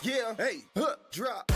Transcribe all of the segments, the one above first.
Yeah, hey, drop.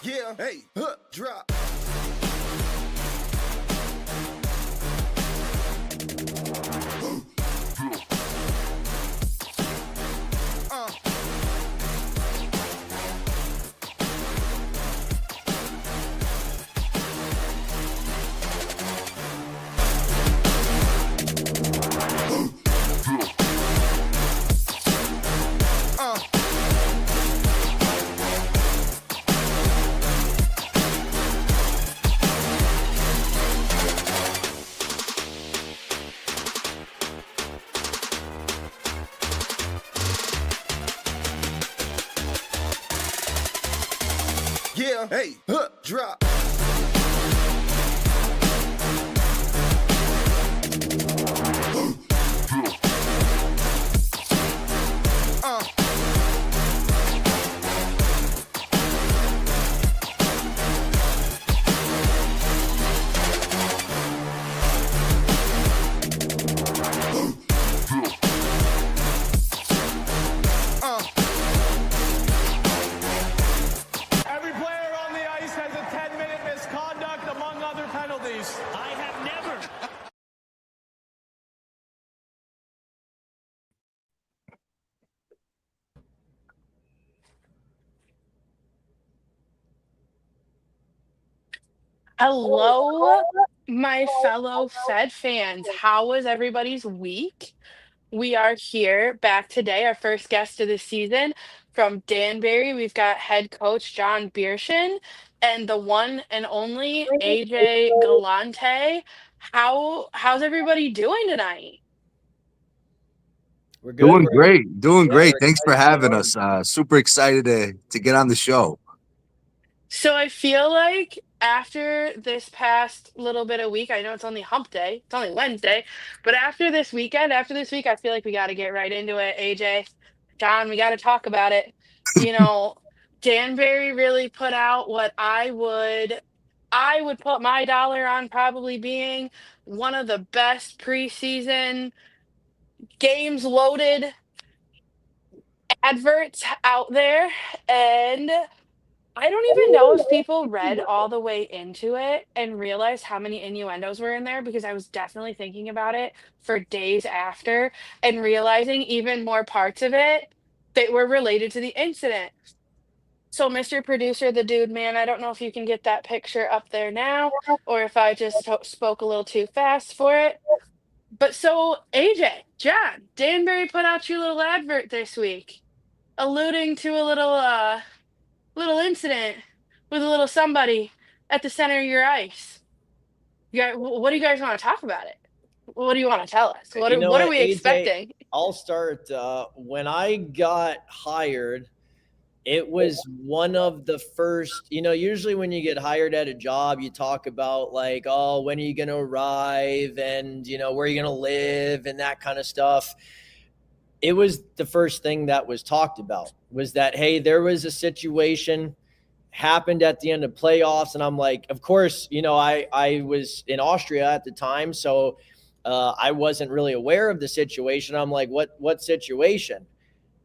Yeah, hey, drop. Yeah, hey, drop. Every player on the ice has a 10-minute misconduct, among other penalties. I have never. Hello, my fellow Fed fans. How was everybody's week? We are here back today, our first guest of the season from Danbury. We've got head coach John Bierchen and the one and only AJ Galante. How's everybody doing tonight? We're good. Doing great. Doing Yeah, great. we're Thanks for having us. Super excited to get on the show. So I feel like after this past little bit of week, I know it's only hump day, it's only Wednesday, but after this weekend, after this week, I feel like we got to get right into it, AJ. John, we got to talk about it. You know, Danbury really put out what I would put my dollar on probably being one of the best preseason games loaded adverts out there. And I don't even know if people read all the way into it and realized how many innuendos were in there because I was definitely thinking about it for days after and realizing even more parts of it that were related to the incident. So, Mr. Producer, the dude, man, I don't know if you can get that picture up there now or if I just spoke a little too fast for it. But so, AJ, John, Danbury put out your little advert this week, alluding to a little incident with a little somebody at the center of your ice. You guys, what do you guys want to talk about it? What do you want to tell us? What are we AJ, expecting? I'll start. When I got hired, it was one of the first, usually when you get hired at a job, you talk about like, oh, when are you going to arrive and, where are you going to live and that kind of stuff. It was the first thing that was talked about was that, hey, there was a situation happened at the end of playoffs. And I'm like, of course, I was in Austria at the time. So I wasn't really aware of the situation. I'm like, what situation?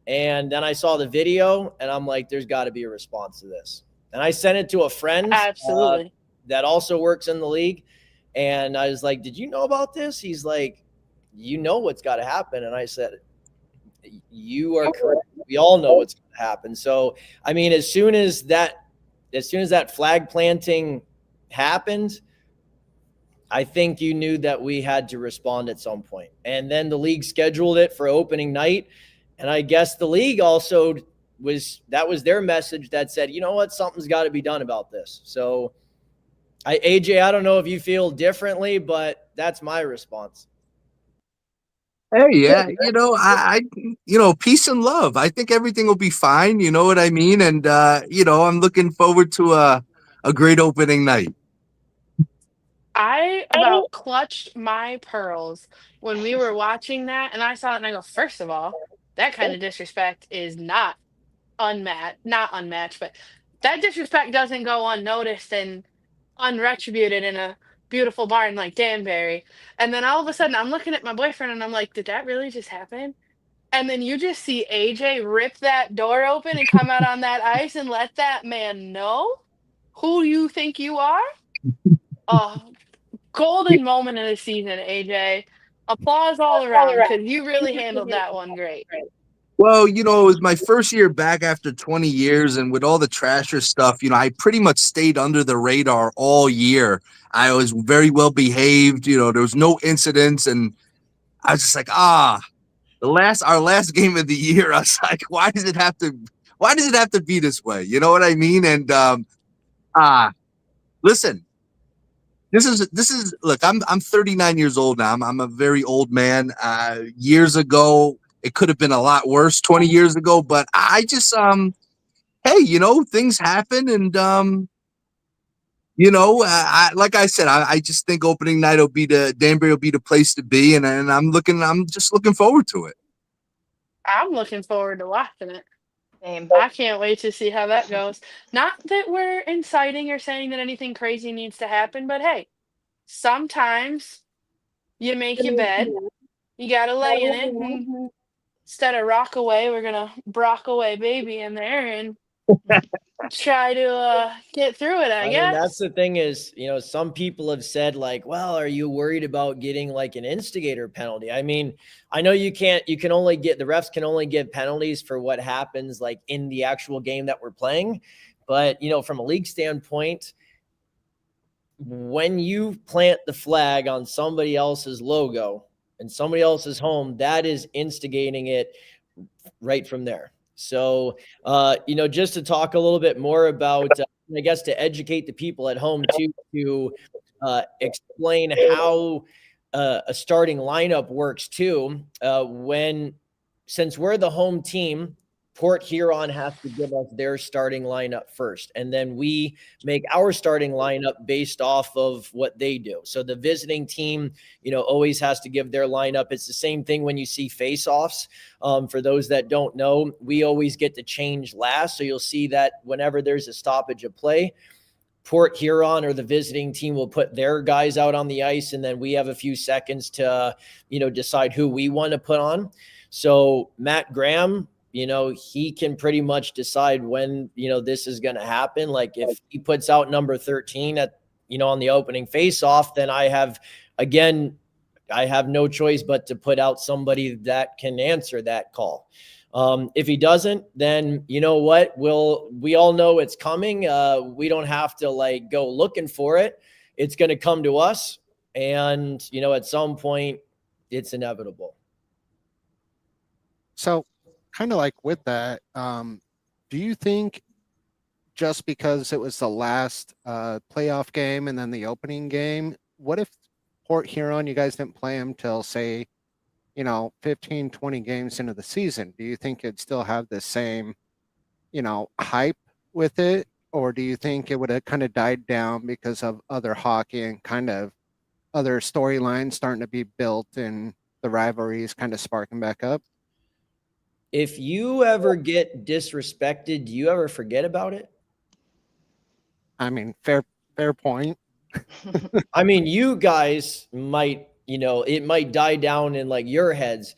And then I saw the video and I'm like, there's got to be a response to this. And I sent it to a friend Absolutely. that also works in the league. And I was like, did you know about this? He's like, you know what's got to happen. And I said, you are correct. We all know what's going to happen. So, I mean, as soon as that flag planting happened, I think you knew that we had to respond at some point. And then the league scheduled it for opening night. And I guess the league also was their message that said, you know what, something's got to be done about this. So AJ, I don't know if you feel differently, but that's my response. Hey, yeah, peace and love. I think everything will be fine. You know what I mean? And I'm looking forward to a great opening night. I about clutched my pearls when we were watching that and I saw it and I go, first of all, that kind of disrespect is not unmatched, but that disrespect doesn't go unnoticed and unretributed in a beautiful barn like Danbury. And then all of a sudden I'm looking at my boyfriend and I'm like, did that really just happen? And then you just see AJ rip that door open and come out on that ice and let that man know who you think you are. Oh, golden moment of the season, AJ. Applause all around because you really handled that one great. Well, it was my first year back after 20 years, and with all the Trasher stuff, I pretty much stayed under the radar all year. I was very well behaved. There was no incidents, and I was just like, our last game of the year. I was like, why does it have to be this way? You know what I mean? And listen, this is look, I'm 39 years old now. I'm a very old man. Years ago, it could have been a lot worse 20 years ago, but I just hey, things happen, and like I said, I just think opening night Danbury will be the place to be, and I'm just looking forward to it. I'm looking forward to watching it. Same. I can't wait to see how that goes. Not that we're inciting or saying that anything crazy needs to happen, but hey, sometimes you make your bed, you gotta lay in it, and instead of rock away, we're gonna brock away baby in there and try to get through it, I I mean, that's guess. the thing is, some people have said like, well, are you worried about getting like an instigator penalty? I mean, I know the refs can only give penalties for what happens like in the actual game that we're playing. But, from a league standpoint, when you plant the flag on somebody else's logo and somebody else's home, that is instigating it right from there. So, just to talk a little bit more about, I guess, to educate the people at home too, to explain how a starting lineup works too. Since we're the home team, Port Huron has to give us their starting lineup first, and then we make our starting lineup based off of what they do. So the visiting team, always has to give their lineup. It's the same thing when you see face-offs. For those that don't know, we always get to change last. So you'll see that whenever there's a stoppage of play, Port Huron or the visiting team will put their guys out on the ice, and then we have a few seconds to, decide who we want to put on. So Matt Graham, he can pretty much decide when, this is going to happen. Like if he puts out number 13 on the opening face-off, then I have no choice but to put out somebody that can answer that call. If he doesn't, then you know what? We all know it's coming. We don't have to go looking for it. It's going to come to us. And, at some point it's inevitable. So kind of like with that, do you think just because it was the last playoff game and then the opening game, what if Port Huron, you guys didn't play them till say, 15, 20 games into the season? Do you think it'd still have the same, hype with it? Or do you think it would have kind of died down because of other hockey and kind of other storylines starting to be built and the rivalries kind of sparking back up? If you ever get disrespected, do you ever forget about it? I mean, fair point. I mean, you guys might, it might die down in your heads,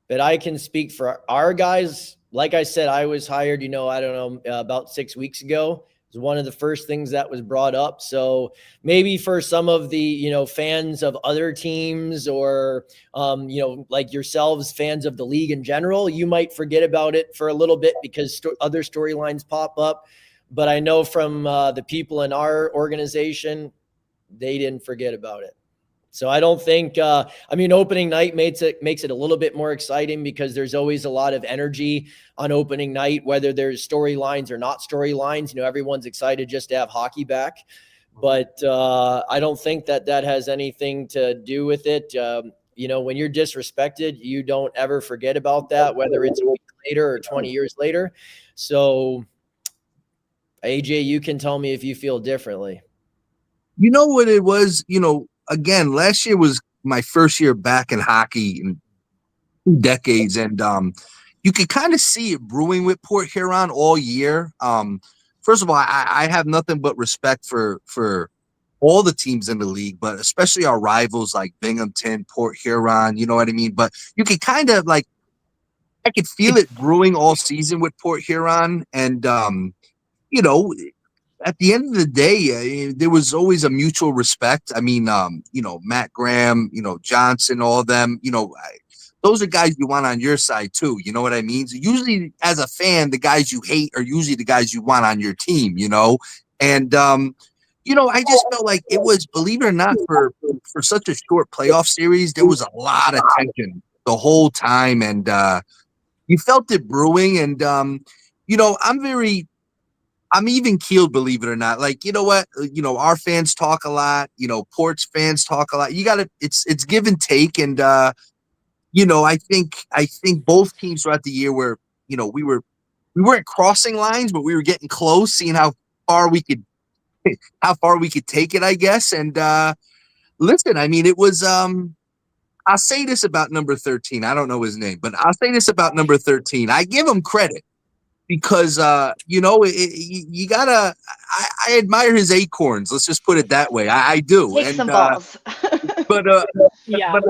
but I can speak for our guys. Like I said, I was hired, I don't know, about 6 weeks ago. It was one of the first things that was brought up. So maybe for some of the, fans of other teams or, like yourselves, fans of the league in general, you might forget about it for a little bit because other storylines pop up. But I know from the people in our organization, they didn't forget about it. So I don't think, opening night makes it a little bit more exciting because there's always a lot of energy on opening night, whether there's storylines or not storylines. Everyone's excited just to have hockey back. But I don't think that has anything to do with it. When you're disrespected, you don't ever forget about that, whether it's a week later or 20 years later. So, AJ, you can tell me if you feel differently. You know what it was? Again, last year was my first year back in hockey in 2 decades, and you could kind of see it brewing with Port Huron all year. First of all, I have nothing but respect for all the teams in the league, but especially our rivals like Binghamton, Port Huron. You know what I mean? But you could kind of I could feel it brewing all season with Port Huron, and at the end of the day, there was always a mutual respect. I mean, Matt Graham, Johnson, all of them, those are guys you want on your side too. You know what I mean? So usually as a fan, the guys you hate are usually the guys you want on your team, and, I just felt like it was, believe it or not, for such a short playoff series, there was a lot of tension the whole time. And, you felt it brewing. And, I'm even keeled, believe it or not. Like, you know what? Our fans talk a lot. Port's fans talk a lot. You got to. It's give and take, and I think both teams throughout the year were, we weren't crossing lines, but we were getting close, seeing how far we could take it, I guess. And listen, I mean, it was. I'll say this about number 13. I don't know his name, but I'll say this about number 13. I give him credit. Because, you gotta, I admire his acorns. Let's just put it that way. I do. Take some balls. But Yeah. but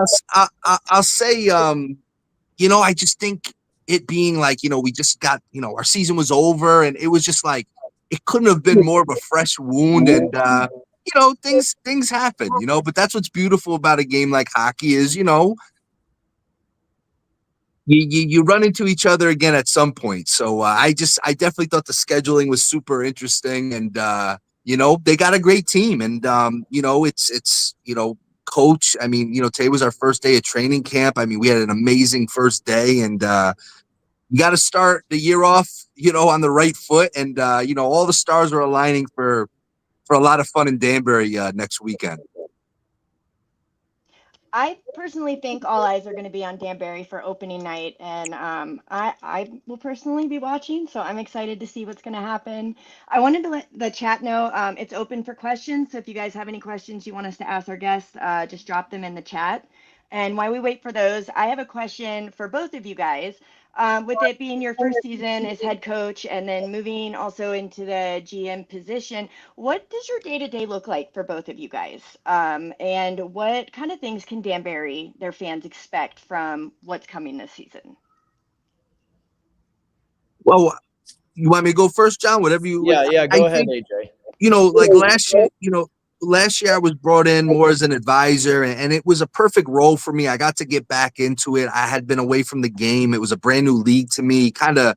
I'll say, I just think it being like, we just got, our season was over, and it was just like, it couldn't have been more of a fresh wound. And, things happen, but that's what's beautiful about a game like hockey is, you run into each other again at some point. So I definitely thought the scheduling was super interesting, and they got a great team, and it's coach. I mean, today was our first day of training camp. I mean, we had an amazing first day, and you got to start the year off, on the right foot, and all the stars are aligning for a lot of fun in Danbury next weekend. I personally think all eyes are going to be on Danbury for opening night, and I will personally be watching, so I'm excited to see what's going to happen. I wanted to let the chat know it's open for questions, so if you guys have any questions you want us to ask our guests, just drop them in the chat. And while we wait for those, I have a question for both of you guys. With it being your first season as head coach and then moving also into the GM position, what does your day-to-day look like for both of you guys? And what kind of things can Danbury, their fans, expect from what's coming this season? Well, you want me to go first, John? Whatever you. Yeah. Go ahead, AJ. Like last year I was brought in more as an advisor, and it was a perfect role for me. I got to get back into it. I had been away from the game. It was a brand new league to me, kind of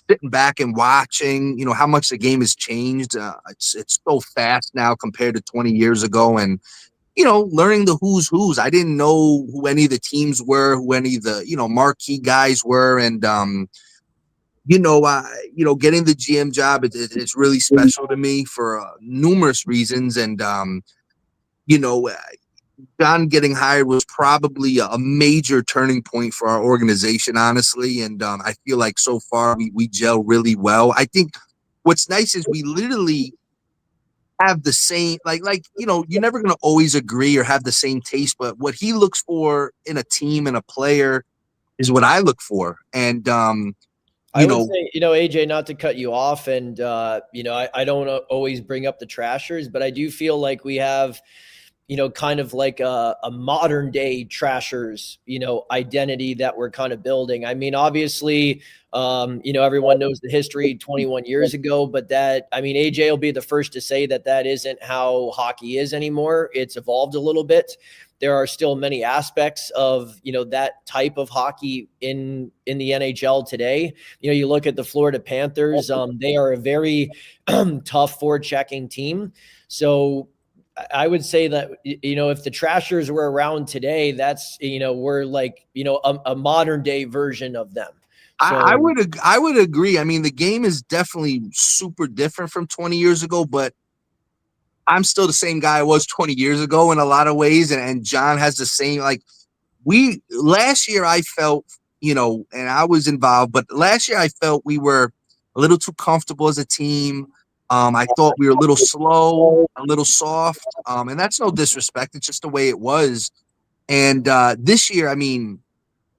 sitting back and watching, how much the game has changed. It's so fast now compared to 20 years ago. And, learning the who's. I didn't know who any of the teams were, who any of the, marquee guys were. And, getting the GM job, it's really special to me for numerous reasons. And, John getting hired was probably a major turning point for our organization, honestly. And I feel like so far we gel really well. I think what's nice is we literally have the same, you're never going to always agree or have the same taste, but what he looks for in a team and a player is what I look for. And, I would say, AJ, not to cut you off, and, I don't always bring up the Trashers, but I do feel like we have, kind of like a modern day Trashers, identity that we're kind of building. I mean, obviously, everyone knows the history 21 years ago, but AJ will be the first to say that isn't how hockey is anymore. It's evolved a little bit. There are still many aspects of, that type of hockey in the NHL today. You look at the Florida Panthers, they are a very tough forward checking team. So I would say that, you know, if the Trashers were around today, that's, you know, we're like, you know, a modern day version of them. So I would agree. I mean, the game is definitely super different from 20 years ago, but I'm still the same guy I was 20 years ago in a lot of ways. And John has the same, like, we last year I felt, you know, and I was involved, but last year I felt we were a little too comfortable as a team. I thought we were a little slow, a little soft. And that's no disrespect. It's just the way it was. And this year, I mean,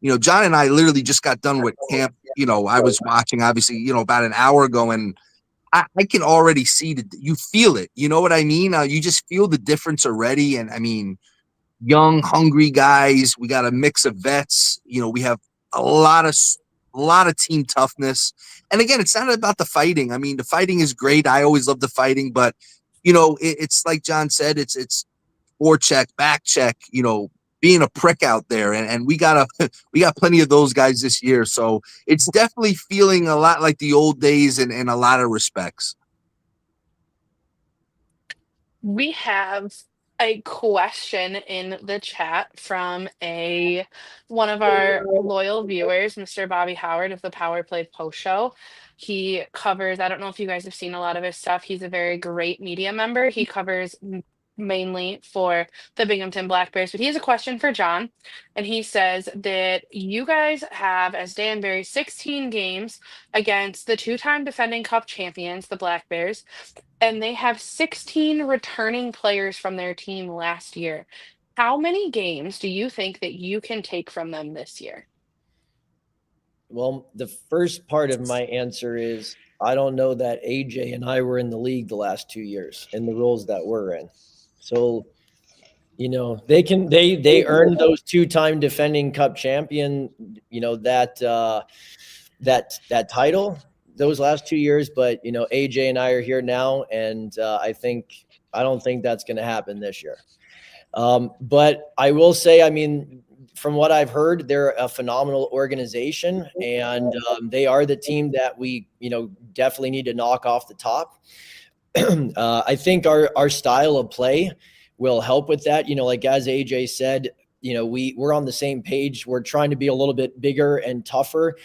you know, John and I literally just got done with camp. You know, I was watching obviously, you know, about an hour ago, and I can already see that you feel it. You know what I mean? You just feel the difference already. And I mean, young, hungry guys. We got a mix of vets. You know, we have a lot of team toughness. And again, it's not about the fighting. I mean, the fighting is great. I always love the fighting, but you know, it's like John said, it's forecheck, back check, you know, being a prick out there. And we got we got plenty of those guys this year. So it's definitely feeling a lot like the old days in a lot of respects. We have a question in the chat from one of our loyal viewers, Mr. Bobby Howard of the Power Play Post Show. He covers, I don't know if you guys have seen a lot of his stuff. He's a very great media member. He covers mainly for the Binghamton Black Bears, but he has a question for John. And he says that you guys have, as Danbury, 16 games against the two-time defending Cup champions, the Black Bears, and they have 16 returning players from their team last year. How many games do you think that you can take from them this year? well, the first part of my answer is I don't know that AJ and I were in the league the last 2 years in the roles that we're in. So, you know, they earned those two-time defending Cup champion, you know, that title those last 2 years. But you know, AJ and I are here now, and I don't think that's going to happen this year. But I will say, I mean, from what I've heard, they're a phenomenal organization, and they are the team that we, you know, definitely need to knock off the top. I think our style of play will help with that. You know, like as AJ said, you know, we're on the same page. We're trying to be a little bit bigger and tougher.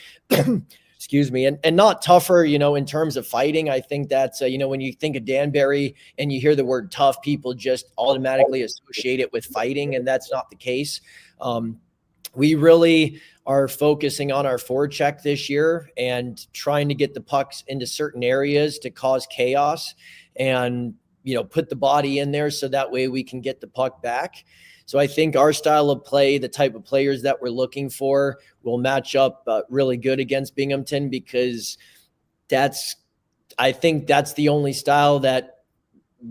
Excuse me, and not tougher, you know, in terms of fighting. I think that's, you know, when you think of Danbury and you hear the word tough, people just automatically associate it with fighting, and that's not the case. We really are focusing on our forecheck this year and trying to get the pucks into certain areas to cause chaos and, you know, put the body in there so that way we can get the puck back. So I think our style of play, the type of players that we're looking for, will match up really good against Binghamton, because I think that's the only style that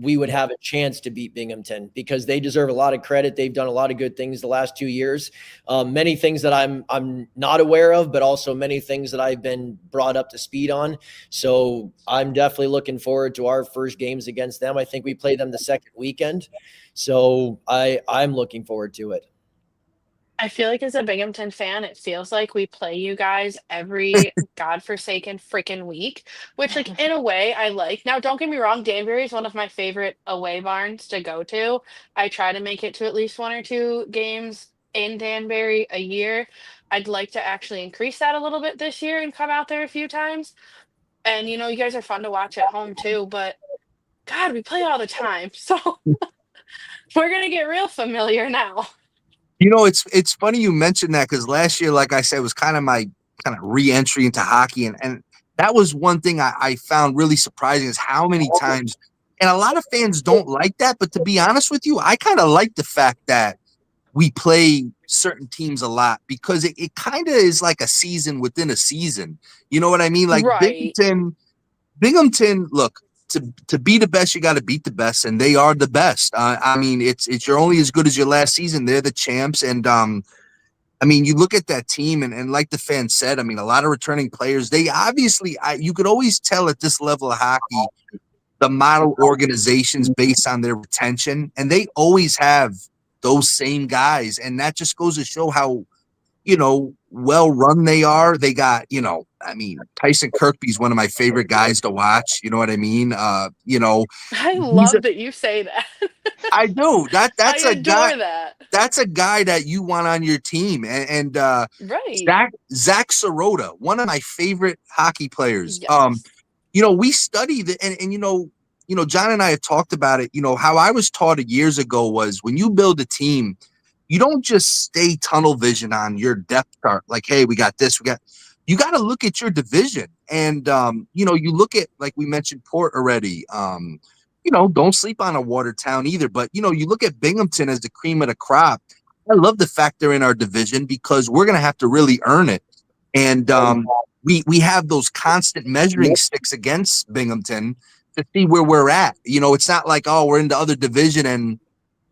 we would have a chance to beat Binghamton, because they deserve a lot of credit. They've done a lot of good things the last 2 years. Many things that I'm not aware of, but also many things that I've been brought up to speed on. So I'm definitely looking forward to our first games against them. I think we play them the second weekend. So I'm looking forward to it. I feel like as a Binghamton fan, it feels like we play you guys every godforsaken freaking week, which, like, in a way I like. Now, don't get me wrong, Danbury is one of my favorite away barns to go to. I try to make it to at least one or two games in Danbury a year. I'd like to actually increase that a little bit this year and come out there a few times. And you know, you guys are fun to watch at home too, but God, we play all the time. So we're gonna get real familiar now. You know, it's funny you mentioned that, because last year, like I said, was kind of my kind of re-entry into hockey, and that was one thing I found really surprising, is how many times, and a lot of fans don't like that, but to be honest with you, I kind of like the fact that we play certain teams a lot, because it kind of is like a season within a season. You know what I mean? Like Right. Binghamton, look, to be the best, you got to beat the best, and they are the best. I mean, it's you're only as good as your last season. They're the champs, and I mean, you look at that team, and like the fan said, I mean, a lot of returning players. They obviously, you could always tell at this level of hockey, the model organizations based on their retention, and they always have those same guys, and that just goes to show how, you know, well run they are. They got, you know, I mean, Tyson Kirkby's one of my favorite guys to watch. You know what I mean? You know, I he's love that you say that. I do. I That's a guy. adore that. That's a guy that you want on your team. And Right. Zach Sirota, one of my favorite hockey players. Yes. We study the and John and I have talked about it. How I was taught it years ago was when you build a team, you don't just stay tunnel vision on your depth chart. Like, hey, we got this, you got to look at your division. And you look at, like we mentioned, Port already. Don't sleep on a Watertown either. But you look at Binghamton as the cream of the crop. I love the fact they're in our division because we're gonna have to really earn it. And we have those constant measuring sticks against Binghamton to see where we're at. It's not like, oh, we're in the other division and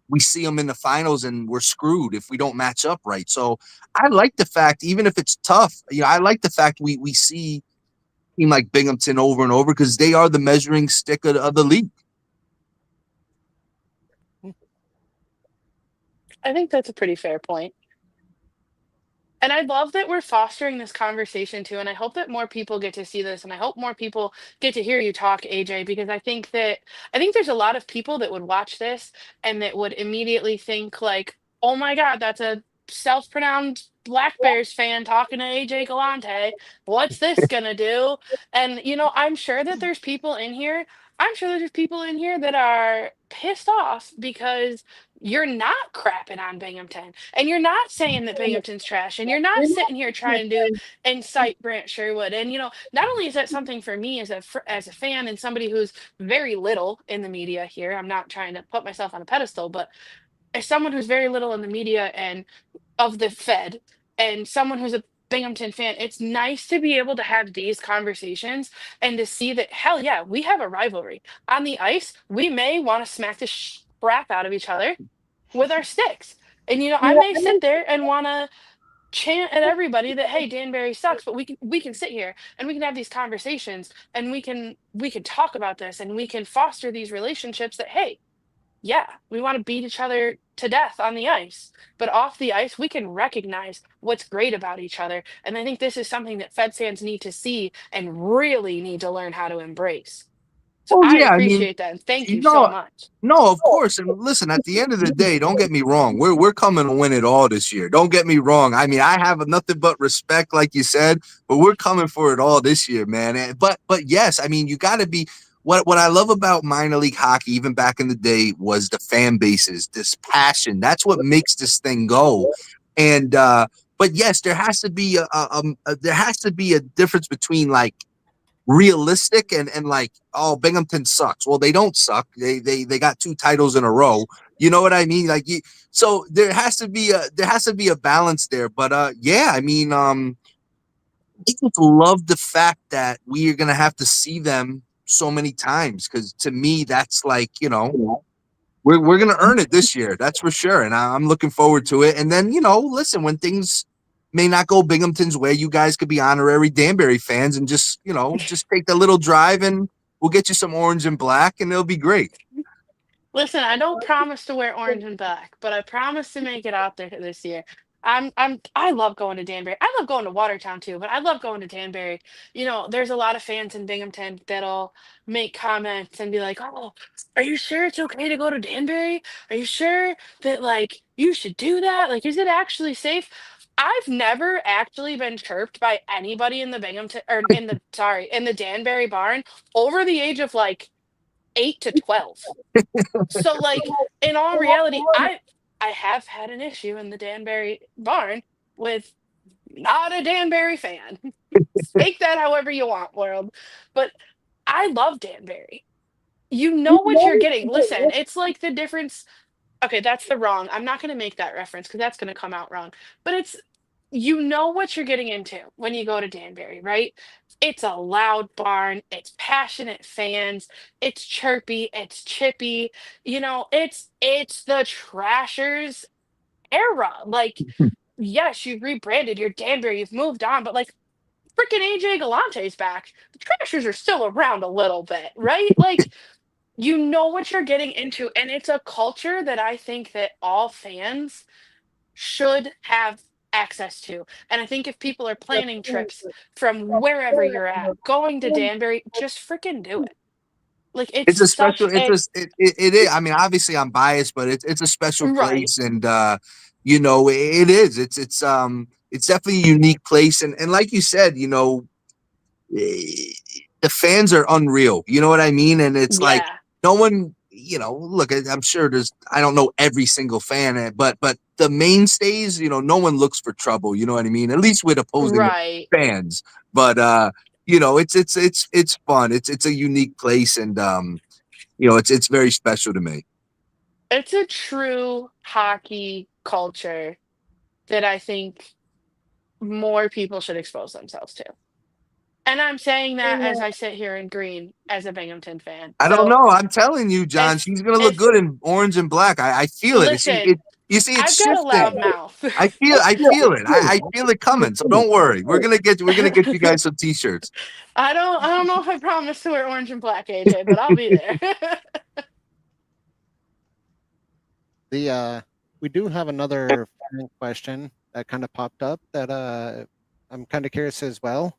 we see them in the finals and we're screwed if we don't match up right. So I like the fact, even if it's tough, I like the fact we see a team like Binghamton over and over because they are the measuring stick of the league. I think that's a pretty fair point. And I love that we're fostering this conversation too. And I hope that more people get to see this. And I hope more people get to hear you talk, AJ, because I think there's a lot of people that would watch this and that would immediately think like, oh my God, that's a self-pronounced Black Bears fan talking to AJ Galante. What's this gonna do? And I'm sure that there's people in here. I'm sure there's people in here that are pissed off because you're not crapping on Binghamton and you're not saying that Binghamton's trash and you're not sitting here trying to incite Brant Sherwood. And not only is that something for me as as a fan and somebody who's very little in the media here, I'm not trying to put myself on a pedestal, but as someone who's very little in the media and of the Fed and someone who's a Binghamton fan, it's nice to be able to have these conversations and to see that, hell yeah, we have a rivalry. On the ice, we may want to smack the crap out of each other with our sticks. And I may sit there and want to chant at everybody that hey, Danbury sucks, but we can sit here and we can have these conversations and we can talk about this and we can foster these relationships that hey, yeah, we want to beat each other to death on the ice, but off the ice, we can recognize what's great about each other. And I think this is something that Fed fans need to see and really need to learn how to embrace. So Oh I yeah, I mean, appreciate that and thank you so no, much. no, of course. And listen, at the end of the day, don't get me wrong. We're coming to win it all this year. Don't get me wrong. I mean, I have nothing but respect, like you said, but we're coming for it all this year, man. But yes, I mean, you got to be. What I love about minor league hockey, even back in the day, was the fan bases, this passion. That's what makes this thing go. And but yes, there has to be there has to be a difference between like realistic and like, oh, Binghamton sucks. Well, they don't suck. They got 2 titles in a row. You know what I mean? Like so there has to be a balance there. But yeah, I mean I just love the fact that we are gonna have to see them so many times because to me that's like, we're gonna earn it this year. That's for sure. And I'm looking forward to it. And then, listen, when things may not go Binghamton's way, you guys could be honorary Danbury fans and just take the little drive and we'll get you some orange and black and it'll be great. Listen, I don't promise to wear orange and black, but I promise to make it out there this year. I love going to Danbury. I love going to Watertown too, but I love going to Danbury. There's a lot of fans in Binghamton that'll make comments and be like, "Oh, are you sure it's okay to go to Danbury? Are you sure that like you should do that? Like, is it actually safe?" I've never actually been chirped by anybody in the Binghamton or in the Danbury barn over the age of like 8 to 12. So like in all reality, I have had an issue in the Danbury barn with not a Danbury fan. Take that however you want, world. But I love Danbury. You know what you're getting. Listen, it's like the difference. Okay, that's the wrong. I'm not going to make that reference because that's going to come out wrong. But you know what you're getting into when you go to Danbury, right? It's a loud barn, it's passionate fans, it's chirpy, it's chippy. It's the Trashers era. Like, yes, you've rebranded, you're Danbury, you've moved on, but like freaking AJ Galante's back. The Trashers are still around a little bit, right? Like, you know what you're getting into, and it's a culture that I think that all fans should have access to. And I think if people are planning trips from wherever you're at, going to Danbury, just freaking do it. Like It's it's a special. such a It is. I mean, obviously, I'm biased, but it's a special right. place, and it is. It's definitely a unique place, and like you said, the fans are unreal. You know what I mean? And it's like Yeah. no one. Look, I'm sure I don't know every single fan, but the mainstays. No one looks for trouble. You know what I mean? At least with opposing Right. fans. But it's fun. It's a unique place, and it's very special to me. It's a true hockey culture that I think more people should expose themselves to. And I'm saying that as I sit here in green as a Binghamton fan. I don't So know. I'm telling you, John, if she's gonna look if good in orange and black. I feel it. listen, You see, it's I've got a loud shifting. mouth. I feel it coming. So don't worry. We're gonna get you guys some t-shirts. I don't know if I promised to wear orange and black, AJ, but I'll be there. We do have another fan question that kind of popped up that I'm kind of curious as well.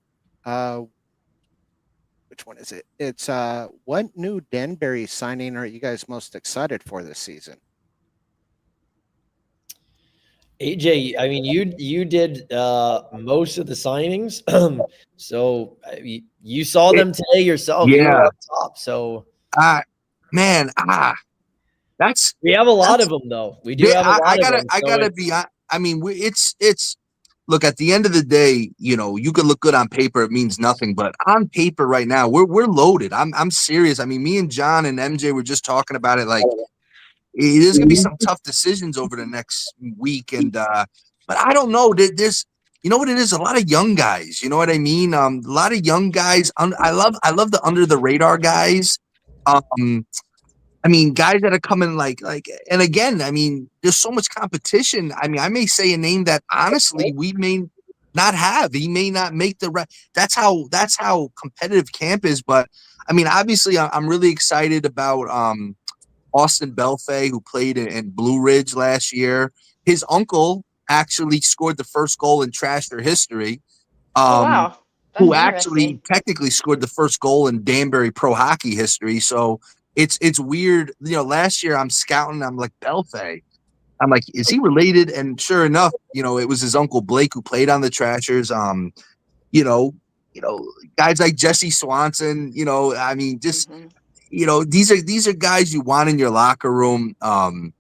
Which one is it? It's what new Danbury signing are you guys most excited for this season? AJ, I mean, you did most of the signings, so you saw them today yourself. You were Yeah. up top, so Man, that's we have a lot that's of them, though. We do have a lot of them. I So gotta be. I mean, it's. Look, at the end of the day, you could look good on paper. It means nothing, but on paper right now, we're loaded. I'm serious. I mean, me and John and MJ were just talking about it. Like, there's gonna be some tough decisions over the next week, and but I don't know. There's, you know what it is? A lot of young guys. You know what I mean? A lot of young guys. I love the under the radar guys. I mean, guys that are coming and again, I mean, there's so much competition. I mean, I may say a name that honestly we may not have. He may not make the right. That's how competitive camp is. But I mean, obviously, I'm really excited about Austin Belfay, who played in Blue Ridge last year. His uncle actually scored the first goal in Trasher history. Oh Um, wow, that's who actually interesting. technically scored the first goal in Danbury pro hockey history. So it's weird. Last year I'm scouting. I'm like, Belfay. I'm like, is he related? And sure enough, it was his uncle Blake who played on the Trashers. You know, you know, guys like Jesse Swanson. I mean, just Hmm. these are guys you want in your locker room. I'm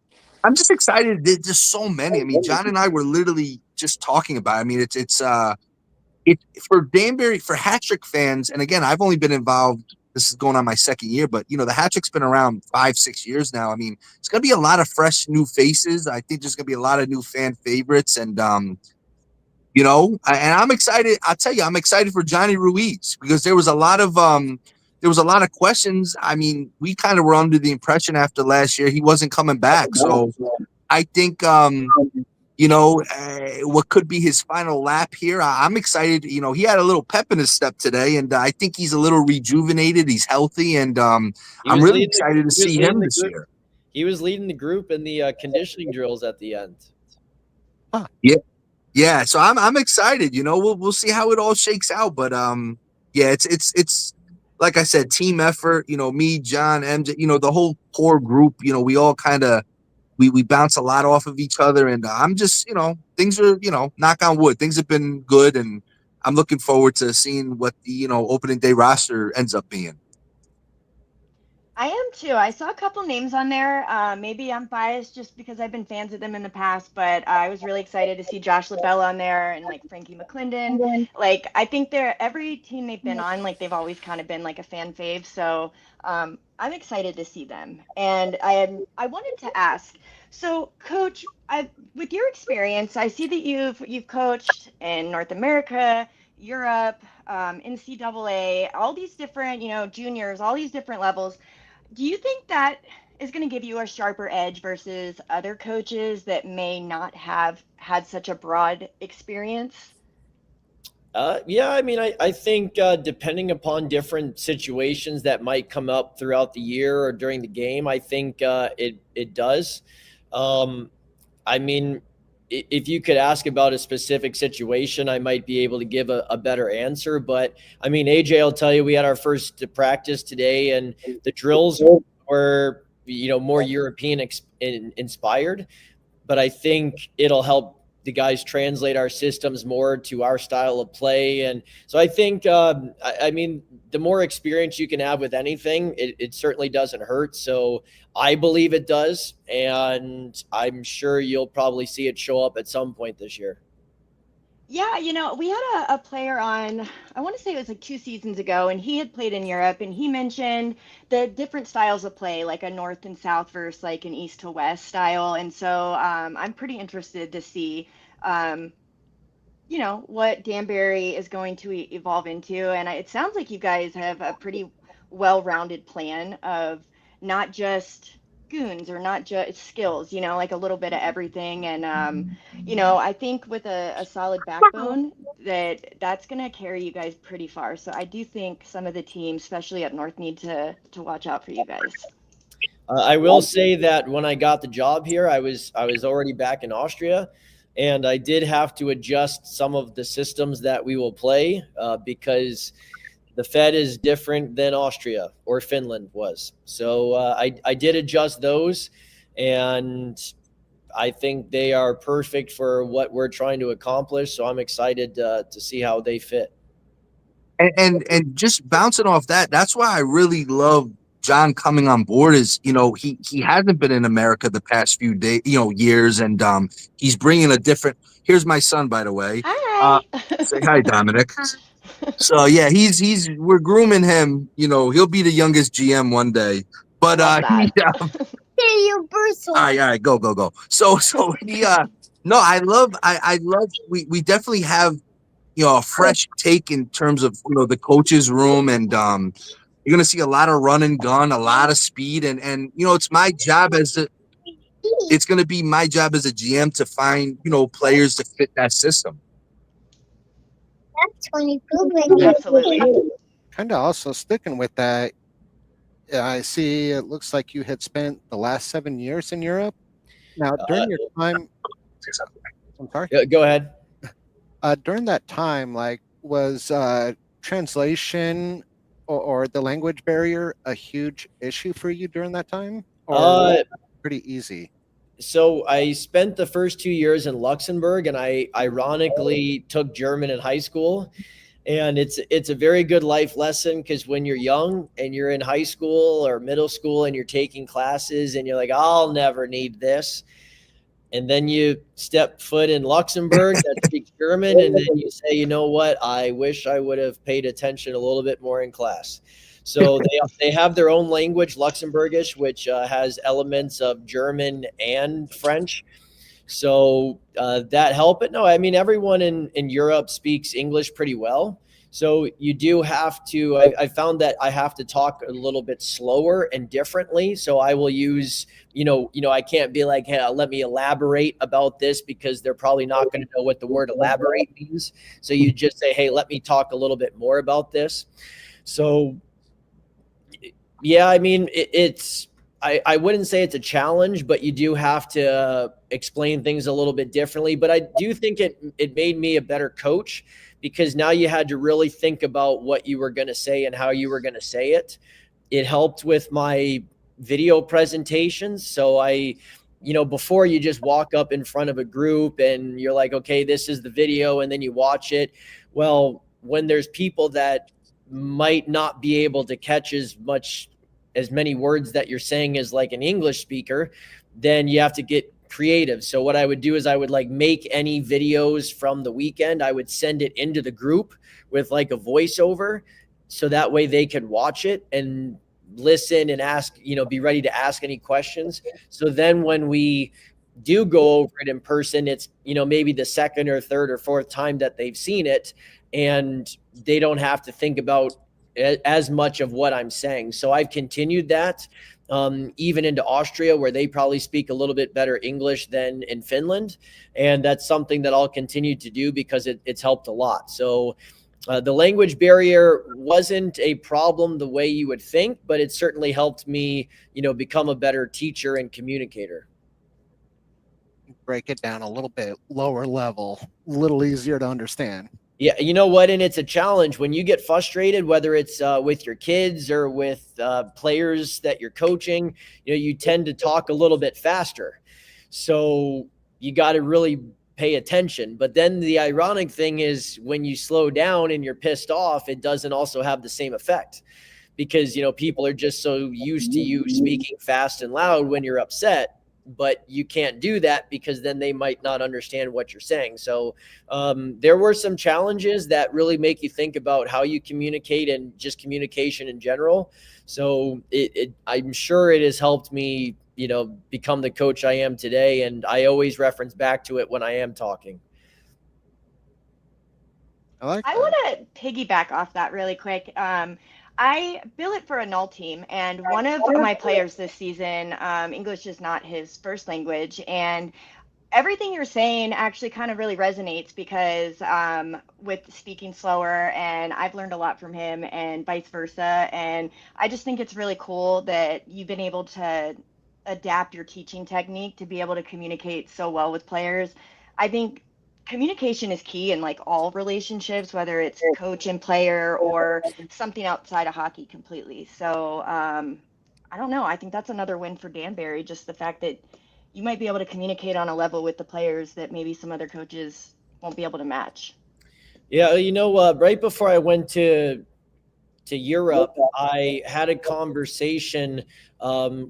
just excited. There's just so many. I mean, John and I were literally just talking about it. I mean, it for Danbury, for hat trick fans, and again, I've only been involved. This is going on my second year, but the hat trick's been around 5-6 years now. I mean, it's gonna be a lot of fresh new faces. I think there's gonna be a lot of new fan favorites, and and I'm excited. I'll tell you, I'm excited for Johnny Ruiz because there was a lot of questions. I mean, we kind of were under the impression after last year he wasn't coming back, so I think what could be his final lap here. I'm excited. He had a little pep in his step today, and I think he's a little rejuvenated. He's healthy, and he I'm was really leading excited to he was see leading him the this group. year. He was leading the group in the conditioning drills at the end. Yeah. So I'm excited. We'll see how it all shakes out, but yeah, it's like I said, team effort. Me, John, MJ. The whole core group. We all kind of. We bounce a lot off of each other, and I'm just, things are, knock on wood, things have been good, and I'm looking forward to seeing what the, opening day roster ends up being. I am too. I saw a couple names on there. Maybe I'm biased just because I've been fans of them in the past, but I was really excited to see Josh LaBella on there and like Frankie McClendon. Like I think they're every team they've been on, like they've always kind of been like a fan fave. So I'm excited to see them. And I wanted to ask, so Coach, with your experience, I see that you've coached in North America, Europe, NCAA, all these different, juniors, all these different levels. Do you think that is going to give you a sharper edge versus other coaches that may not have had such a broad experience? Yeah, I mean, I think depending upon different situations that might come up throughout the year or during the game, I think it does. I mean, if you could ask about a specific situation, I might be able to give a better answer. But I mean, AJ, I'll tell you, we had our first practice today, and the drills were, more European inspired. But I think it'll help the guys translate our systems more to our style of play. And so I think, I mean, the more experience you can have with anything, it certainly doesn't hurt. So I believe it does. And I'm sure you'll probably see it show up at some point this year. Yeah, we had a player on, I want to say it was like 2 seasons ago, and he had played in Europe, and he mentioned the different styles of play, like a north and south versus like an east to west style. And so I'm pretty interested to see, um, what Danbury is going to evolve into. And it sounds like you guys have a pretty well-rounded plan of not just goons or not just skills, like a little bit of everything. And, I think with a solid backbone that's going to carry you guys pretty far. So I do think some of the teams, especially up north, need to watch out for you guys. I will say that when I got the job here, I was already back in Austria, and I did have to adjust some of the systems that we will play because the Fed is different than Austria or Finland was. So I did adjust those, and I think they are perfect for what we're trying to accomplish. So I'm excited to see how they fit. And just bouncing off that, that's why I really love John coming on board. Is he hasn't been in America the past few days, years, and he's bringing a different. Here's my son, by the way. Hi. Say hi, Dominic. So yeah, we're grooming him. He'll be the youngest GM one day. But Love that. all right, go. So he no, I love we definitely have a fresh take in terms of the coach's room, and you're gonna see a lot of run and gun, a lot of speed, and it's gonna be my job as a GM to find players to fit that system. Absolutely. Kind of also sticking with that, I see it looks like you had spent the last 7 years in Europe. Now, during your time, I'm sorry. Go ahead. During that time, like, was translation or the language barrier a huge issue for you during that time, or was it pretty easy? So I spent the first 2 years in Luxembourg, and I ironically took German in high school. And it's a very good life lesson, because when you're young and you're in high school or middle school and you're taking classes and you're like, I'll never need this. And then you step foot in Luxembourg that speaks German, and then you say, you know what? I wish I would have paid attention a little bit more in class. So they have their own language, Luxembourgish, which has elements of German and French. So that helped. But no, I mean, everyone in Europe speaks English pretty well. So you do have to, I found that I have to talk a little bit slower and differently. So I will use, I can't be like, hey, let me elaborate about this, because they're probably not going to know what the word elaborate means. So you just say, hey, let me talk a little bit more about this. So yeah, I mean, I wouldn't say it's a challenge, but you do have to explain things a little bit differently. But I do think it made me a better coach, because now you had to really think about what you were going to say and how you were going to say it. It helped with my video presentations. So before, you just walk up in front of a group and you're like, okay, this is the video, and then you watch it. Well, when there's people that might not be able to catch as many words that you're saying as like an English speaker, then you have to get creative. So what I would do is I would make any videos from the weekend. I would send it into the group with like a voiceover, so that way they could watch it and listen and ask, be ready to ask any questions. So then when we do go over it in person, it's, maybe the second or third or fourth time that they've seen it, and they don't have to think about as much of what I'm saying. So I've continued that even into Austria, where they probably speak a little bit better English than in Finland. And that's something that I'll continue to do, because it's helped a lot. So the language barrier wasn't a problem the way you would think, but it certainly helped me, become a better teacher and communicator. break it down a little bit lower level, a little easier to understand. Yeah, you know what? And it's a challenge when you get frustrated, whether it's with your kids or with players that you're coaching, you tend to talk a little bit faster. So you got to really pay attention. But then the ironic thing is when you slow down and you're pissed off, it doesn't also have the same effect because, people are just so used to you speaking fast and loud when you're upset. But you can't do that because then they might not understand what you're saying. So there were some challenges that really make you think about how you communicate and just communication in general. So I'm sure it has helped me, become the coach I am today. And I always reference back to it when I am talking. I like I that. want to piggyback off that really quick. I bill it for a null team, and one of my players this season, English is not his first language, and everything you're saying actually kind of really resonates because with speaking slower, and I've learned a lot from him, and vice versa. And I just think it's really cool that you've been able to adapt your teaching technique to be able to communicate so well with players. I think communication is key in like all relationships, whether it's coach and player or something outside of hockey completely. So I don't know. I think that's another win for Danbury, just the fact that you might be able to communicate on a level with the players that maybe some other coaches won't be able to match. Yeah, right before I went to Europe, I had a conversation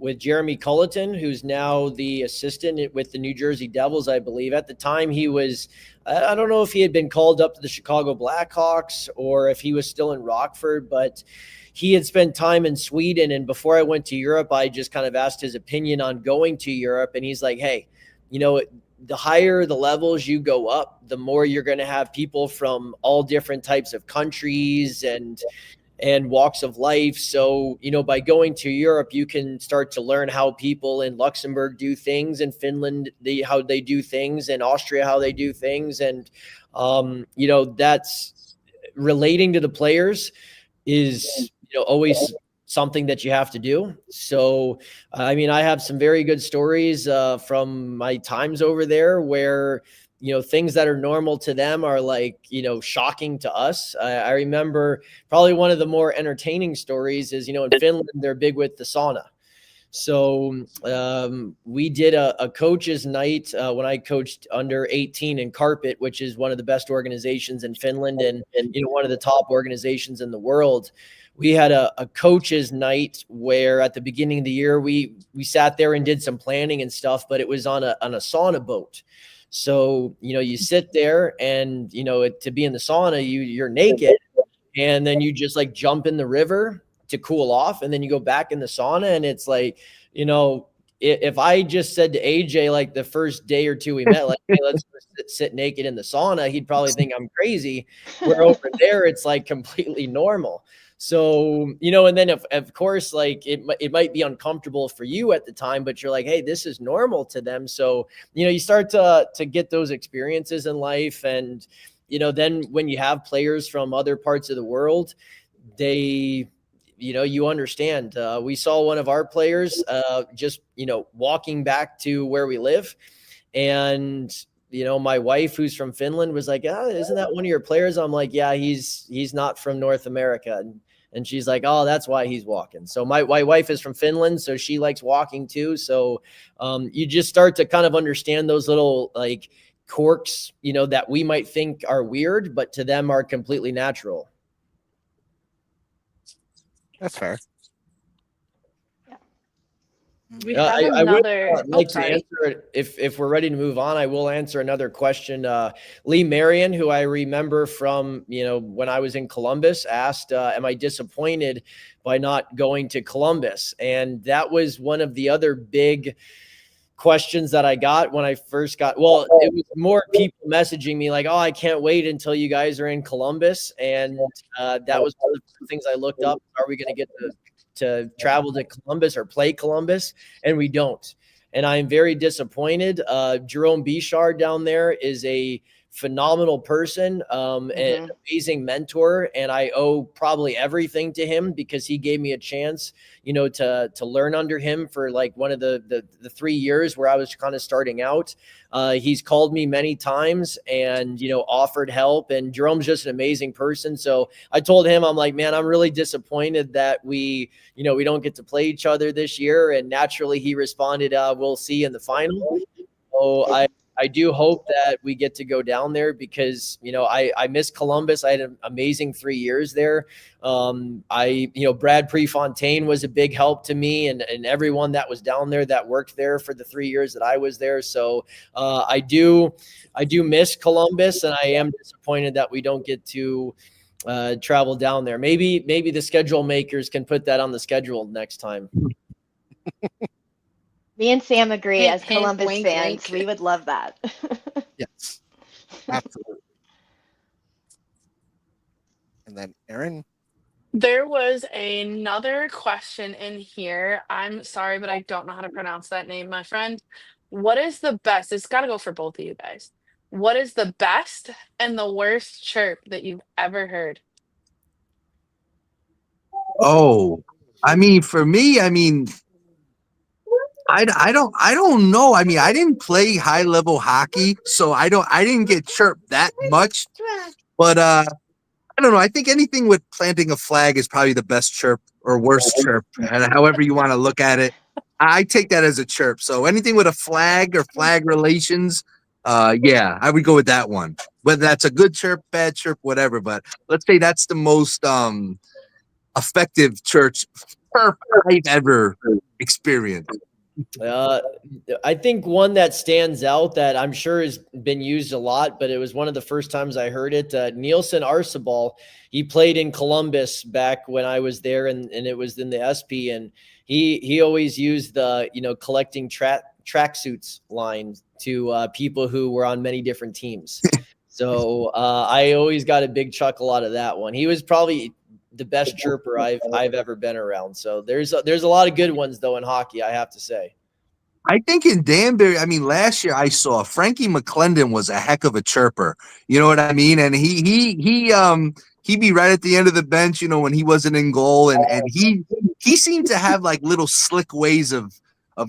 with Jeremy Culleton, who's now the assistant with the New Jersey Devils, I believe. At the time, I don't know if he had been called up to the Chicago Blackhawks or if he was still in Rockford, but he had spent time in Sweden. And before I went to Europe, I just kind of asked his opinion on going to Europe. And he's like, hey, the higher the levels you go up, the more you're going to have people from all different types of countries and walks of life. So, by going to Europe, you can start to learn how people in Luxembourg do things, in Finland, how they do things, in Austria, how they do things. And, that's relating to the players is, always something that you have to do. So, I have some very good stories from my times over there where, things that are normal to them are like, shocking to us. I remember probably one of the more entertaining stories is, in Finland, they're big with the sauna. So we did a coaches night when I coached under 18 in Carpet, which is one of the best organizations in Finland and one of the top organizations in the world. We had a coaches night where at the beginning of the year, we sat there and did some planning and stuff, but it was on a sauna boat. So, you sit there and, to be in the sauna, you're naked and then you just like jump in the river to cool off. And then you go back in the sauna and it's like, if I just said to AJ, like the first day or two we met, like, hey, let's sit naked in the sauna, he'd probably think I'm crazy. Where over there, it's like completely normal. So, and then of course, like it might be uncomfortable for you at the time, but you're like, hey, this is normal to them. So, you start to get those experiences in life. And, then when you have players from other parts of the world, they, you understand. We saw one of our players just, walking back to where we live. And, my wife, who's from Finland, was like, isn't that one of your players? I'm like, yeah, he's not from North America. And she's like, oh, that's why he's walking. So my wife is from Finland, so she likes walking too. So you just start to kind of understand those little like quirks, that we might think are weird, but to them are completely natural. That's fair. We have I another. would like to answer it if we're ready to move on. I will answer another question. Lee Marion, who I remember from when I was in Columbus, asked, "Am I disappointed by not going to Columbus?" And that was one of the other big questions that I got when I first got. Well, it was more people messaging me like, "Oh, I can't wait until you guys are in Columbus," and that was one of the things I looked up. Are we going to get to travel to Columbus or play Columbus? And we don't. And I'm very disappointed. Jerome Bichard down there is a phenomenal person, an amazing mentor, and I owe probably everything to him because he gave me a chance, to learn under him for like one of the 3 years where I was kind of starting out. He's called me many times and, offered help, and Jerome's just an amazing person. So I told him, I'm like, man, I'm really disappointed that we don't get to play each other this year. And naturally he responded, we'll see in the final. So I do hope that we get to go down there because, I miss Columbus. I had an amazing 3 years there. Brad Prefontaine was a big help to me and everyone that was down there that worked there for the 3 years that I was there. So I do miss Columbus, and I am disappointed that we don't get to travel down there. Maybe the schedule makers can put that on the schedule next time. Me and Sam agree. Hint, As hint, Columbus wink, fans, wink. we would love that. Yes, absolutely. And then Aaron, There was another question in here. I'm sorry, but I don't know how to pronounce that name, my friend. What is the best? It's got to go for both of you guys. What is the best and the worst chirp that you've ever heard? Oh, for me, I don't know. I didn't play high level hockey, so I didn't get chirped that much. But I don't know. I think anything with planting a flag is probably the best chirp or worst chirp, and however you want to look at it. I take that as a chirp. So anything with a flag or flag relations, yeah, I would go with that one. Whether that's a good chirp, bad chirp, whatever. But let's say that's the most effective chirp I've ever experienced. I think one that stands out that I'm sure has been used a lot, but it was one of the first times I heard it. Nielsen Arcibal, he played in Columbus back when I was there, and it was in the SP, and he always used the collecting tracksuits line to people who were on many different teams. So I always got a big chuckle out of that one. He was probably the best chirper I've ever been around. So there's a lot of good ones though in hockey, I have to say. I think in Danbury, last year I saw Frankie McClendon was a heck of a chirper. You know what I mean? And he'd be right at the end of the bench, when he wasn't in goal, and he seemed to have like little slick ways of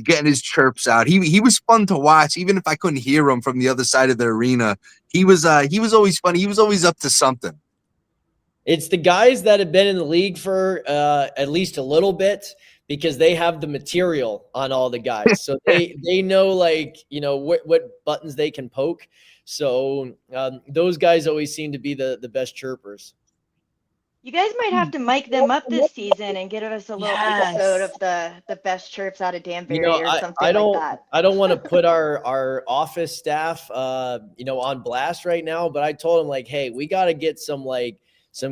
getting his chirps out. He was fun to watch, even if I couldn't hear him from the other side of the arena. He was always funny. He was always up to something. It's the guys that have been in the league for at least a little bit, because they have the material on all the guys. So they know what buttons they can poke. So those guys always seem to be the best chirpers. You guys might have to mic them up this season and give us a little episode of the best chirps out of Danbury or something like that. I don't want to put our office staff, on blast right now, but I told them like, hey, we got to get some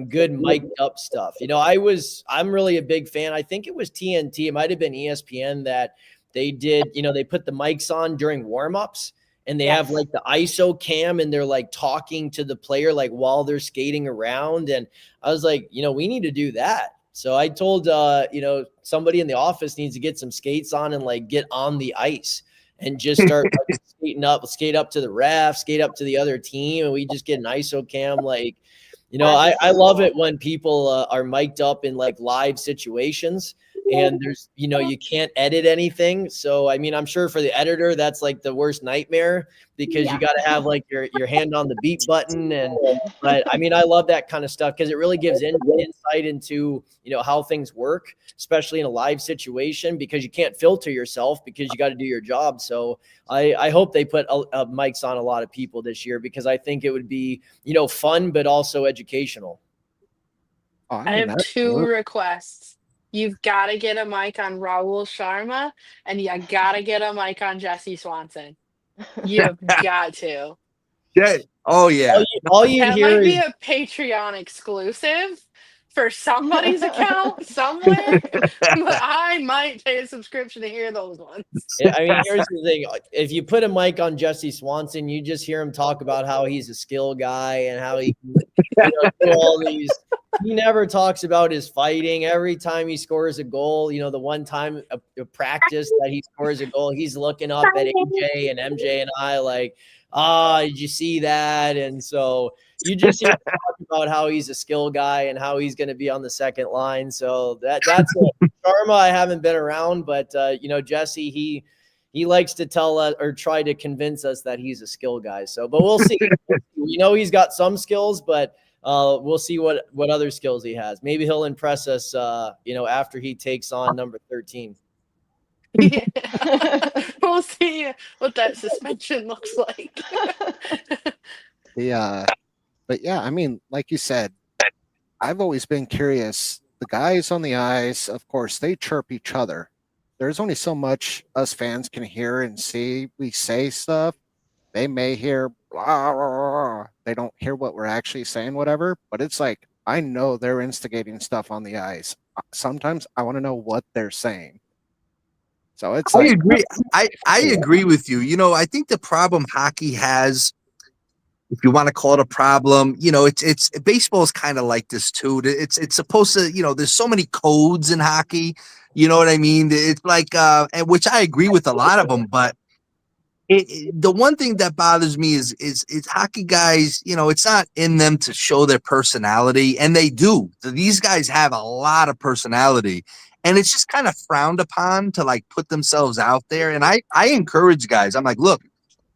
good mic'd up stuff. I'm really a big fan. I think it was TNT. It might've been ESPN that they did, they put the mics on during warmups, and they have like the ISO cam, and they're like talking to the player, like while they're skating around. And I was like, we need to do that. So I told, somebody in the office needs to get some skates on and like get on the ice and just start skate up to the ref, skate up to the other team. And we just get an ISO cam. Like, I love it when people are mic'd up in like live situations, and there's, you can't edit anything. So, I'm sure for the editor, that's like the worst nightmare, because you got to have like your hand on the beat button. But I love that kind of stuff, because it really gives insight into, how things work, especially in a live situation, because you can't filter yourself because you got to do your job. So I hope they put mics on a lot of people this year, because I think it would be, fun, but also educational. I have two requests. You've got to get a mic on Raul Sharma, and you got to get a mic on Jesse Swanson. You've got to. Yeah. Oh yeah. All you That hear might be is a Patreon exclusive for somebody's account somewhere, but I might pay a subscription to hear those ones. here's the thing. If you put a mic on Jesse Swanson, you just hear him talk about how he's a skill guy and how he can do all these he never talks about his fighting. Every time he scores a goal, the one time a practice that he scores a goal, he's looking up at AJ and MJ and I like, did you see that? And so you just hear him talk about how he's a skill guy and how he's going to be on the second line. So that's it. Sharma, I haven't been around, but Jesse, he likes to tell us or try to convince us that he's a skill guy. So, but we'll see. We know he's got some skills, but we'll see what other skills he has. Maybe he'll impress us, after he takes on number 13. Yeah. We'll see what that suspension looks like. But yeah, I mean, like you said, I've always been curious. The guys on the ice, of course, they chirp each other. There's only so much us fans can hear and see. We say stuff. They may hear blah, blah, blah. They don't hear what we're actually saying, whatever. But it's like, I know they're instigating stuff on the ice. Sometimes I want to know what they're saying. So it's I agree. I agree with you. I think the problem hockey has, if you want to call it a problem, it's baseball is kind of like this too. It's supposed to, there's so many codes in hockey. You know what I mean? It's like, and which I agree with a lot of them, but the one thing that bothers me is hockey guys, it's not in them to show their personality, and they do. These guys have a lot of personality, and it's just kind of frowned upon to like put themselves out there. And I encourage guys. I'm like, look,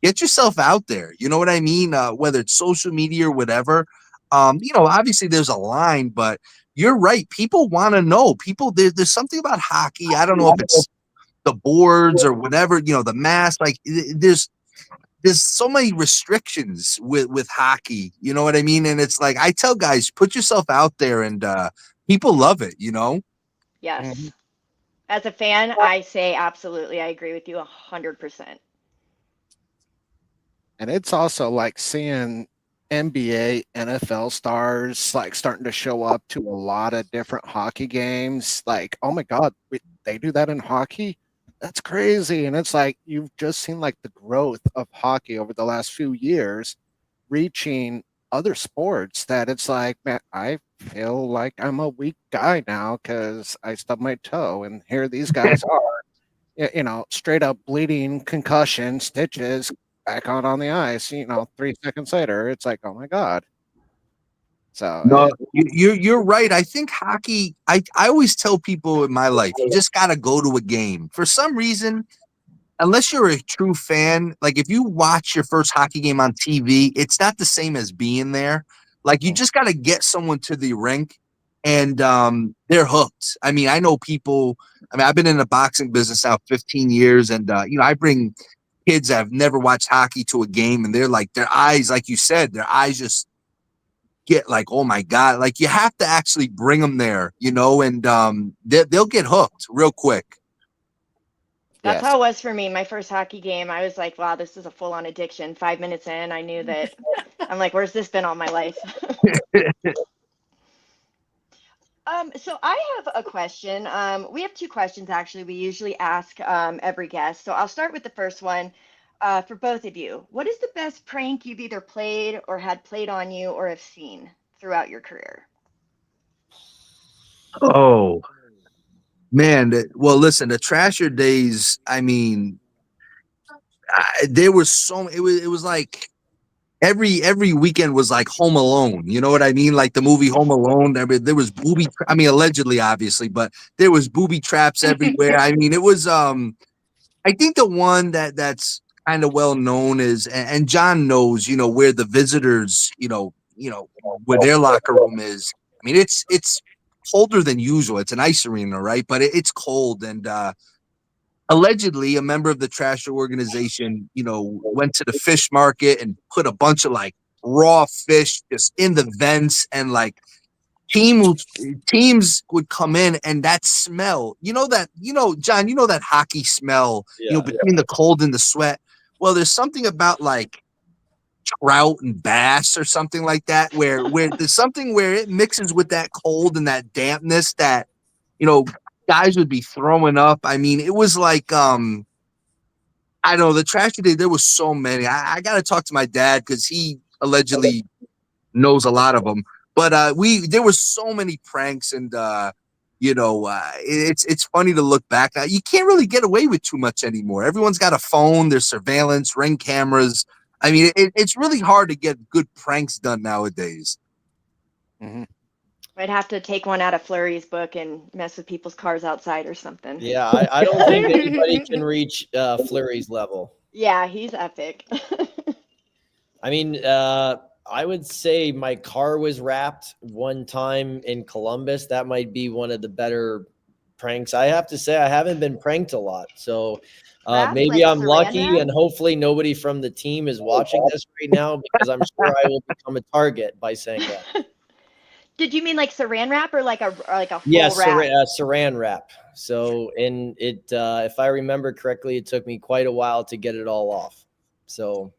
get yourself out there. You know what I mean? Whether it's social media or whatever. Obviously there's a line, but you're right. People want to know. There's something about hockey. I don't know if it's the boards or whatever, the mask. Like there's so many restrictions with hockey. You know what I mean? And it's like I tell guys, put yourself out there, and people love it. Yes. As a fan, I say absolutely. I agree with you 100%. And it's also like seeing NBA, NFL stars like starting to show up to a lot of different hockey games. Like, oh my God, they do that in hockey? That's crazy. And it's like you've just seen like the growth of hockey over the last few years reaching other sports that it's like, man, I feel like I'm a weak guy now because I stubbed my toe. And here these guys are, straight up bleeding, concussion, stitches, back on the ice, 3 seconds later, it's like, oh my God. So no, you're right. I think hockey, I always tell people in my life, you just got to go to a game. For some reason, unless you're a true fan, like if you watch your first hockey game on TV, it's not the same as being there. Like you just got to get someone to the rink, and they're hooked. I mean, I know people. I mean, I've been in the boxing business now 15 years, and I bring kids that have never watched hockey to a game, and they're like, their eyes, like you said, their eyes just get like, oh my God, like you have to actually bring them there, and they'll get hooked real quick. That's how it was for me. My first hockey game, I was like, wow, this is a full-on addiction. 5 minutes in, I knew that. I'm like, where's this been all my life? So I have a question. We have two questions, actually. We usually ask every guest. So I'll start with the first one for both of you. What is the best prank you've either played or had played on you or have seen throughout your career? Oh, man. Well, listen, the Trasher days, I mean, there was it was like every weekend was like Home Alone. You know what I mean? Like the movie Home Alone. There was booby. I mean, allegedly, obviously, but there was booby traps everywhere. I mean, it was. I think the one that's kind of well known is, and John knows, where the visitors, where their locker room is. I mean, it's colder than usual. It's an ice arena, right? But it's cold, and allegedly a member of the Trasher organization, went to the fish market and put a bunch of like raw fish just in the vents, and like teams would come in, and that smell, John, that hockey smell, between the cold and the sweat. Well, there's something about like trout and bass or something like that, where there's something where it mixes with that cold and that dampness that, guys would be throwing up. I mean, it was like, I don't know, the Trasher day, there was so many. I got to talk to my dad because he allegedly knows a lot of them. But there were so many pranks, and it's funny to look back. You can't really get away with too much anymore. Everyone's got a phone. There's surveillance, ring cameras. I mean, it's really hard to get good pranks done nowadays. Mm-hmm. I'd have to take one out of Flurry's book and mess with people's cars outside or something. Yeah, I don't think anybody can reach Fleury's level. Yeah, he's epic. I mean, I would say my car was wrapped one time in Columbus. That might be one of the better pranks. I have to say I haven't been pranked a lot. So Wrapped, maybe like I'm saran lucky, wrap? and hopefully nobody from the team is watching this right now, because I'm sure I will become a target by saying that. Did you mean like saran wrap or like a full Yeah, wrap? saran wrap. So, and it, if I remember correctly, it took me quite a while to get it all off. So,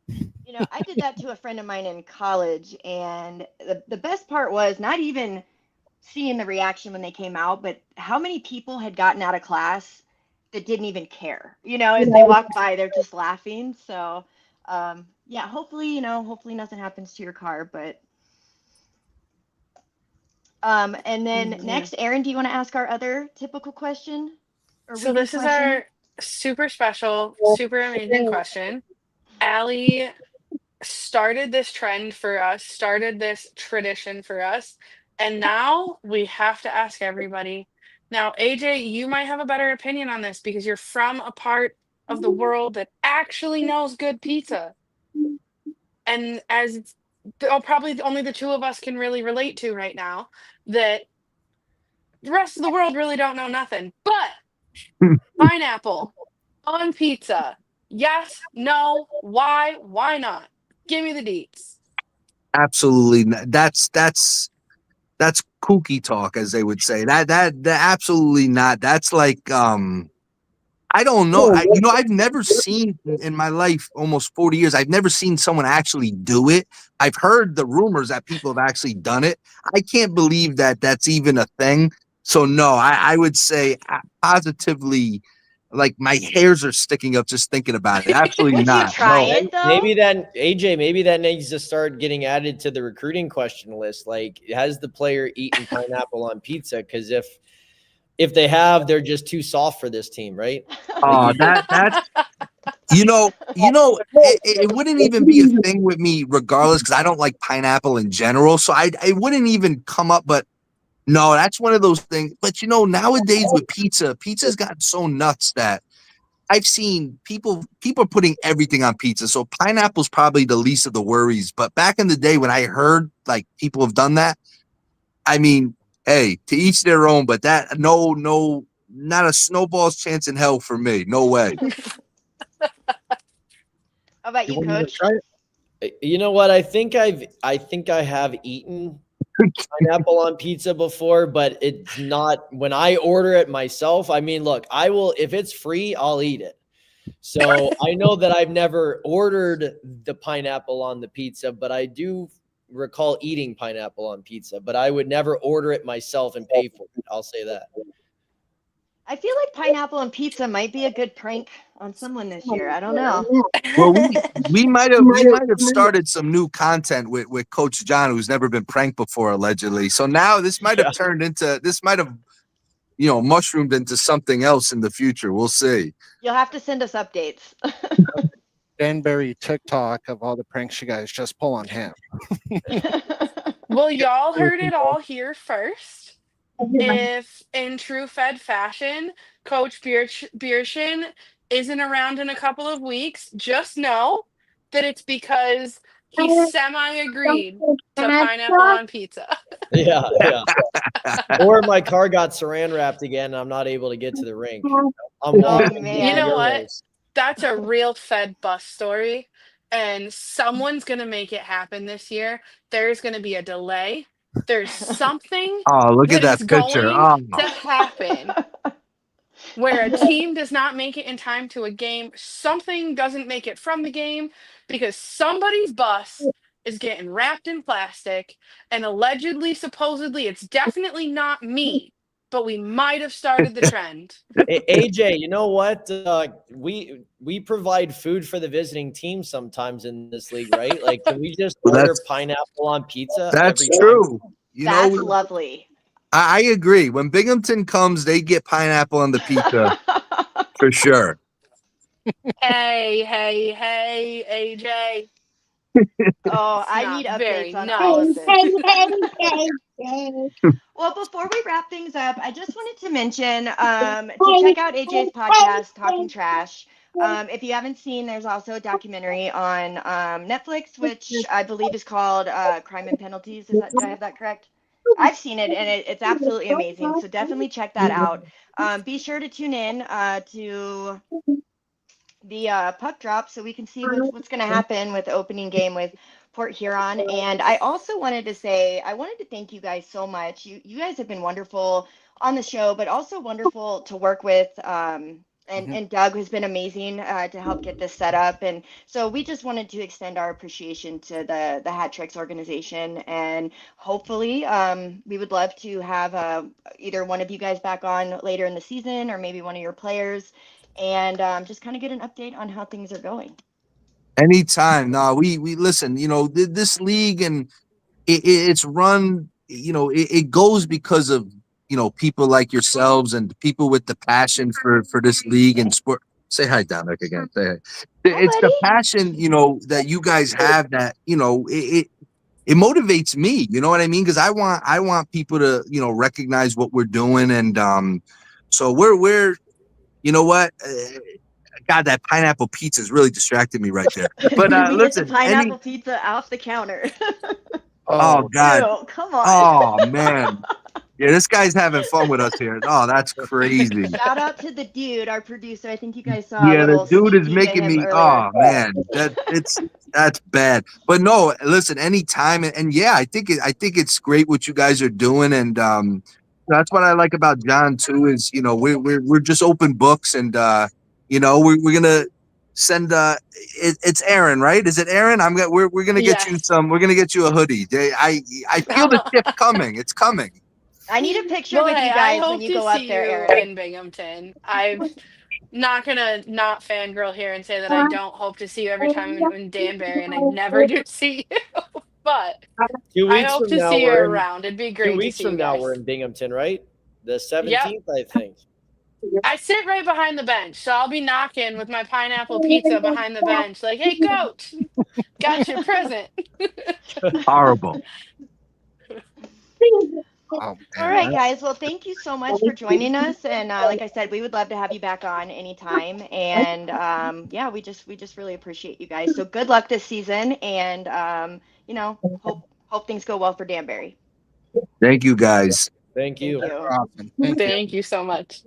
I did that to a friend of mine in college, and the best part was not even seeing the reaction when they came out, but how many people had gotten out of class that didn't even care. As they walked by, they're just laughing. So, yeah, hopefully nothing happens to your car, but and then next, Aaron, do you want to ask our other typical question or So weekly this is question? our super special, super amazing question. Allie started this trend for us, started this tradition for us, and now we have to ask everybody. Now, AJ, you might have a better opinion on this because you're from a part of the world that actually knows good pizza. And as probably only the two of us can really relate to right now, that the rest of the world really don't know nothing. But pineapple on pizza. Yes, no, why not? Give me the deets. Absolutely, that's kooky talk, as they would say. That absolutely not. That's like I don't know. I've never seen in my life, almost 40 years, I've never seen someone actually do it. I've heard the rumors that people have actually done it. I can't believe that that's even a thing. So no, I would say positively, like my hairs are sticking up just thinking about it. Absolutely Would you not. try No. it though? maybe then AJ, maybe that needs to start getting added to the recruiting question list. Like, has the player eaten pineapple on pizza? Because if they have, they're just too soft for this team, right? Like, Oh, that's it wouldn't even be a thing with me regardless, because I don't like pineapple in general. So it wouldn't even come up. But no, that's one of those things. But nowadays with pizza's gotten so nuts that I've seen people putting everything on pizza. So pineapple's probably the least of the worries. But back in the day when I heard like people have done that, I mean, hey, to each their own, but that no, not a snowball's chance in hell for me. No way. How about You you, wouldn't even Coach? try it? you know what? I think I have eaten pineapple on pizza before, but it's not when I order it myself. I mean, look, I will, if it's free, I'll eat it. So I know that I've never ordered the pineapple on the pizza, but I do recall eating pineapple on pizza, but I would never order it myself and pay for it. I'll say that. I feel like pineapple and pizza might be a good prank on someone this year. I don't know. Well, we might have started some new content with Coach John, who's never been pranked before, allegedly. So now this might have mushroomed into something else in the future. We'll see. You'll have to send us updates. Danbury TikTok of all the pranks you guys just pull on him. Well, y'all heard it all here first. If in true Fed fashion, Coach Bierchen isn't around in a couple of weeks, just know that it's because he semi-agreed to pineapple on pizza. Yeah, yeah. Or my car got saran wrapped again and I'm not able to get to the rink. I'm not Oh gonna be You man. know your what? host. That's a real Fed bus story, and someone's going to make it happen this year. There's going to be a delay. There's something Oh, look at that is that picture. going Oh, to happen where a team does not make it in time to a game. Something doesn't make it from the game because somebody's bus is getting wrapped in plastic, and allegedly, supposedly, it's definitely not me. but we might have started the trend. AJ, you know what? We provide food for the visiting team sometimes in this league, right? Like, can we just Well, order pineapple on pizza that's every time? true. You know, That's lovely. I agree. When Binghamton comes, they get pineapple on the pizza for sure. Hey, AJ. Oh, It's I not need very updates on all of nice. this. Well, before we wrap things up, I just wanted to mention to check out AJ's podcast, Talking Trash. If you haven't seen, there's also a documentary on Netflix, which I believe is called Crime and Penalties. Did I have that correct? I've seen it, and it's absolutely amazing. So definitely check that out. Be sure to tune in to the puck drop so we can see what's going to happen with the opening game with Port Huron. And I also wanted to say, I wanted to thank you guys so much. You guys have been wonderful on the show, but also wonderful to work with. And Doug has been amazing to help get this set up. And so we just wanted to extend our appreciation to the Hat Tricks organization. And hopefully we would love to have either one of you guys back on later in the season or maybe one of your players and just kind of get an update on how things are going. Anytime. No, we listen, you know, this league and it's run, you know, it goes because of, you know, people like yourselves and people with the passion for this league and sport. Say hi, Dominic, again. Say hi. Hi, It's the buddy. passion, you know, that you guys have that, you know, it motivates me, you know what I mean? Because I want people to, you know, recognize what we're doing. And so we're you know what? God, that pineapple pizza is really distracting me right there. But Did we get the listen, pineapple pizza off the counter? oh God, Ew, come on. oh man, yeah, this guy's having fun with us here. Oh, that's crazy. Shout out to the dude, our producer. I think you guys saw a Yeah, the little dude sneak is peek at making him me. earlier. Oh man, that's bad. But no, listen, anytime, and yeah, I think it's great what you guys are doing, and that's what I like about John too. Is, you know, we're just open books, and you know, we're gonna send it's Aaron, right? Is it Aaron? We're gonna get you Yes. we're gonna get you a hoodie. I feel the shift coming. It's coming. I need a picture Well, with hey, you I guys when hope you to go up see there, you Aaron. in Binghamton. I'm not gonna not fangirl here and say that I don't hope to see you every time I'm in Danbury, and I never do see you. But Two I weeks hope from to now, see you we're in. around. It'd be 2 great to weeks see you from now, guys. we're in Binghamton, right? The Yep. 17th, I think. I sit right behind the bench, so I'll be knocking with my pineapple pizza behind the bench, like, "Hey, coach, got your present." Horrible. Oh All man, right, guys. Well, thank you so much for joining us. And like I said, we would love to have you back on anytime. And yeah, we just really appreciate you guys. So good luck this season, and you know, hope things go well for Danbury. Thank you guys. Thank Thank you. you. awesome. Thank you. Thank you so much.